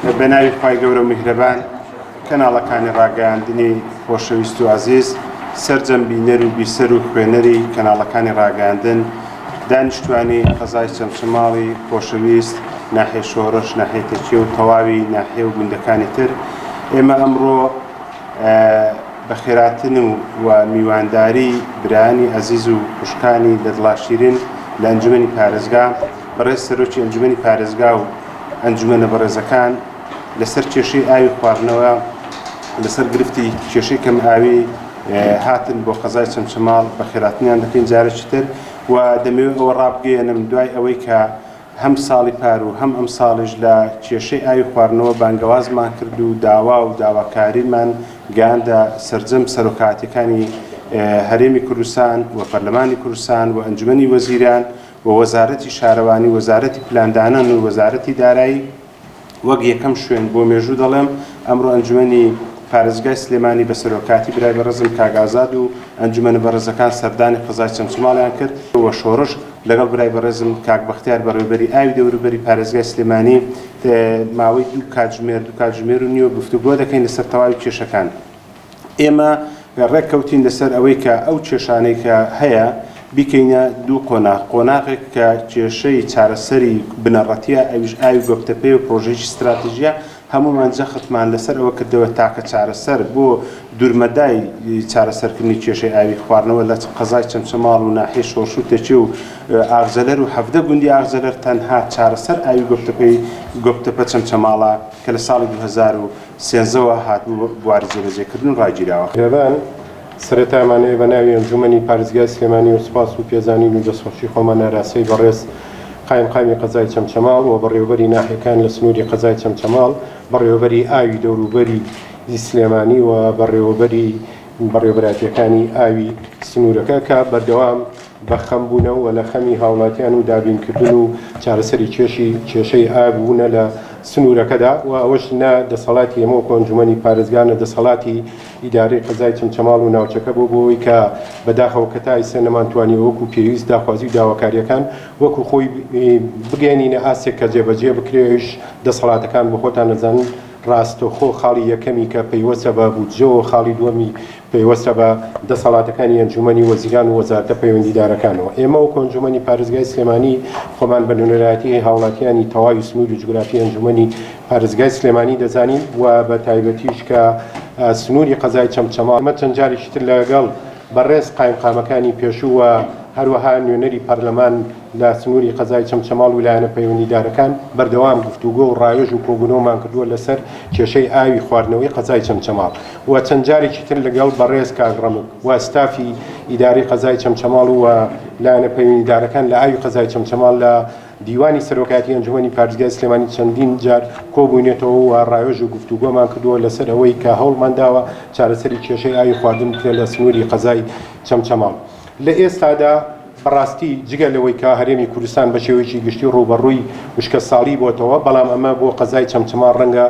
بەناوی خوای گەورە میهرەبان کەناڵەکانی ڕاگەیاندنی خۆشەویست و عەزیز سەرجەم بینەر و بیسەر و خوێنەری کەناڵەکانی ڕاگەیاندن دانیشتوانی قەزای چەمچەماڵی خۆشەویست ناحیە شۆڕش ناحیە تەکیە و تەواوی ناحیە و گوندەکانی تر ئێمە ئەمڕۆ بە خێراتن و میوانداری برایانی عەزیز و خوشکانی لە دڵاشیرین لە ئەنجومەنی پارێزگا بەڕێز سەرۆکی ئەنجومەنی پارێزگا و ئەنجومەنە بەڕێزەکان لەسەر کێشەی ئاوی خواردنەوە لەسەر گرفتی کێشەی کەم ئاوی هاتن بۆ قەزای چەمچەماڵ بە خێراتنیان دەکەین جارێکی تر و دەمەوێت ئەوە ڕابگەێنم دوای ئەوەی کە هەم ساڵی پار و هەم ئەم ساڵیش لە کێشەی ئاوی خواردنەوە بانگەوازمان کرد و داوا و داواکاریمان گەیاندە سەرجەم سەرۆکاتیەکانی هەرێمی کوردستان و پەرلەمانی کوردستان و ئەنجومەنی وەزیران و وەزارەتی شارەوانی وەزارەتی پلاندانان و وەزارەتی دارایی وەک یەکەم شوێن بۆ مێژوو دەڵێم ئەمڕۆ ئەنجومەنی پارێزگای سلێمانی بە سەرۆکاتی برای بەڕێزم کاگازاد و ئەنجومەنە بەڕێزەکان سەردانی قەزای چەمچەماڵیان کرد و شۆڕش لەگەڵ برای بەڕێزم کاک بەختیار بەڕێوەبەری ئاوی دەوروبەری پارێزگای سلێمانی ماوەی دوو کاتژمێر و نیوە گفتوگۆ دەکەین لەسەر تەواوی کێشەکان. ئێمە ڕێککەوتین لەسەر ئەوەی کە ئەو کێشانەی کە هەیە بیکەینە دوو قۆناغێک کە کێشەی چارەسەری بنەڕەتیە ئەویش ئاوی گۆپتەپێ و پرۆژەیەکی استراتیژیە هەمومان جەختمان لەسەر ئەوە کردەوە تاکە چارەسەر بۆ دوورمەدای چارەسەرکردنی کێشەی ئاوی خواردنەوە لە قەزای چەمچەماڵ و ناحیە شۆڕش و تەچی و ئاغزەلەر و 17 گوندی ئاغزەلەر تەنها چارەسەر ئاوی گۆپتەپە چەمچەماڵە کە لە ساڵی 2013ەوە هاتبوو بواری جێبەجێکردن و ڕایگیراوە. سرەتامانەیە بە ناوی ئەنجومەنی پارێزگای سلێمانی و سوپاس و پێزانین و دەستخۆشی خۆمان ناراسی بەڕێز قایمقامی قەزای چەمچەماڵ و بەڕێوەبەری ناحیەکان لە سنووری قەزای چەمچەماڵ بەڕێوەبەری ئاوی دەوروبەری سلێمانی و بەڕێوەبەراتیەکانی ئاوی سنوورەکە کە بەردەوام بە خەمبوونەوە و لە خەمی هاوڵاتیان و دابینکردن و چارەسەری کێشەی ئابوونە لە سنوورەکەدا و ئەوەش نا دەسەڵاتی ئێمە و کۆنجومەنی پارێزگانە دەسەڵاتی ئیدارەی قەزای چەمچەماڵ و ناوچەکە بۆ بۆی کە بەداخەوە کە تا ئێستا نەمانتوانی وەکو پێویست داخوازی و داواکاریەکان وەکو خۆی بگەێنینە ئاسێک کە جێبەجێ بکرێش دەسەڵاتەکان بە خۆتان نەزانن ڕاستەوخۆ خاڵی یەکەمی کە پەیوەستە بە بودجەوە خاڵی دووەمی پەیوەستە بە دەسەڵاتەکانی ئەنجومەنی وەزیران و وەزارەتە پەیوەندیدارەکانەوە. ئێمە و کۆنجومەنی پارێزگای سلێمانی خۆمان بە نونەرایەتی هاوڵاتیانی تەواوی سنووری جوگرافی ئەنجومەنی پارێزگای سلێمانی دەزانین و بە تایبەتیش کە سنووری قەزای چەمچەماڵ ئەمە چەند جارێکی تر لەگەڵ بەڕێز قایمقامەکانی پێشوو و هەروەها نوێنەری پەرلەمان لە سنووری قەزای چەمچەماڵ و لایەنە پەیوەندیدارەکان بەردەوام گفتوگۆ و ڕایۆژ و کۆبوونەوەمان کردووە لەسەر کێشەی ئاوی خواردنەوەی قەزای چەمچەماڵ و چەند جارێکی تر لەگەڵ بەڕێز کاگڕەمک و ستافی ئیدارەی قەزای چەمچەماڵ و لایەنە پەیوەندیدارەکان لە ئاوی قەزای چەمچەماڵ لە دیوانی سەرۆکاتی ئەنجومەنی پارێزگای سلێمانی چەندین جار کۆبوونێتەوە و ڕایۆژ و گفتوگۆمان کردووە لەسەر ئەوەی کە هەوڵمان داوە چارەسەری کێشەی ئاوی خواردن بکرێت لە سنووری قەزای چەمچەماڵ. لە ئێستادا بەڕاستی جگە لەوەی کە هەرێمی کوردستان بە شێوەیەکی گشتی ڕوبەڕووی وشکە ساڵی بۆتەوە بەڵام ئەمە بۆ قەزای چەمچەماڵ ڕەنگە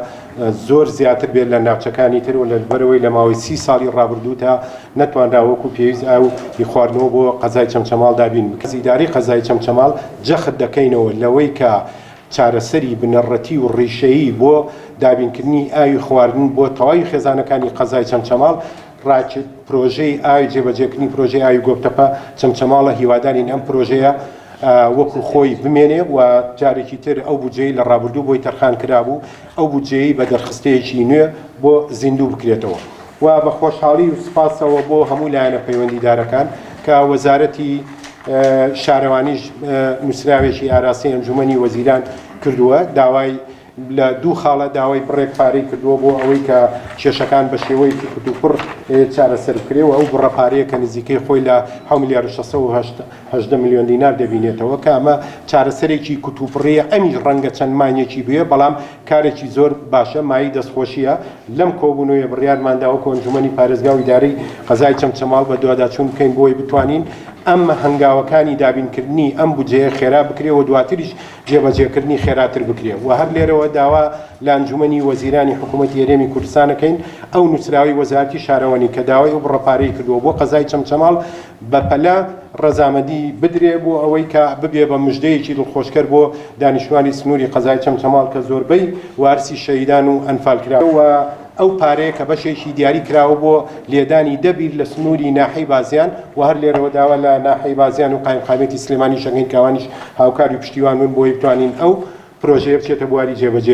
زۆر زیاتر بێت لە ناوچەکانی تر و لەبەرەوەی لە ماوەی 30 ساڵی ڕابردوو تا نەتوانرا وەکو پێویست ئاوی خواردنەوە بۆ قەزای چەمچەماڵ دابین بکە. ئیدارەی قەزای چەمچەماڵ جەخت دەکەینەوە لەوەی کە چارەسەری بنەڕەتی و ڕیشەیی بۆ دابینکردنی ئاوی خواردن بۆ تەواوی خێزانەکانی قەزای چەمچەماڵ ڕاکرد پرۆژەی ئاوی جێبەجێکردنی پرۆژەی ئاوی گۆپتەپە چەمچەماڵە هیوادارین ئەم پرۆژەیە وەکو خۆی بمێنێ و جارێکی تر ئەو بودجەی لە ڕابردوو بۆی تەرخان کرابوو ئەو بودجەی بە دەرخستەیەکی نوێ بۆ زیندوو بکرێتەوە و بە خۆشحاڵی و سپاسەوە بۆ هەموو لایەنە پەیوەندیدارەکان کە وەزارەتی شارەوانیش نووسراوێکی ئاراسی ئەنجومەنی وەزیران کردووە داوای لە دوو خاڵە داوای بڕێک پارەی کردووە بۆ ئەوەی کە کێشەکان بە شێوەی کتوپڕ چارەسەر بکرێەوە ئەو بڕەپارەیە کە نزیکەی خۆی لە 7.6 میلیۆن دینار دەبینێتەوە کە ئەمە چارەسەرێکی کتوپڕەیە ئەمی ڕەنگە چەند مانگێکی بێ بەڵام کارێکی زۆر باشە مای دەستخۆشیە لەم کۆبوونەوەی بڕیارمانداوە کۆنجومەنی پارێزگا و ئیدارەی قەزای چەمچەماڵ بە دوواداچوون بکەین بۆی بتوانین ئەم هەنگاوەکانی دابینکردنی ئەم بودجەیە خێرا بکرێ و دواتریش جێبەجێکردنی خێراتر بکرێ و هەر لێرەوە داوا لە ئەنجومەنی وەزیرانی حکوومەتی هەرێمی کوردستانەکەین ئەو نووسراوی وەزارەتی شارەوەنی کە داوای ئەو بڕەپارەی کردووە بۆ قەزای چەمچەماڵ بەپەلە ڕەزامەندی بدرێ بۆ ئەوەی کە ببێ بە مژدەیەکی دڵخۆشکەر بۆ دانیشتوانی سنووری قەزای چەمچەماڵ کە زۆربەی وارسی شەهیدان و ئەنفالکراوە ئەو پارەیە کە بەشێکی دیاری کراوە بۆ لێدانی دەبیر لە سنووری ناحەی بازیان و هەر لێرەوە داوا لە ناحەی بازیان و قایمقامێتی سلێمانی شەنگەی کاوانیش هاوکاری پشتیوان بن بۆی بتوانین ئەو پرۆژەیە بچێتە بواری جێبەجێ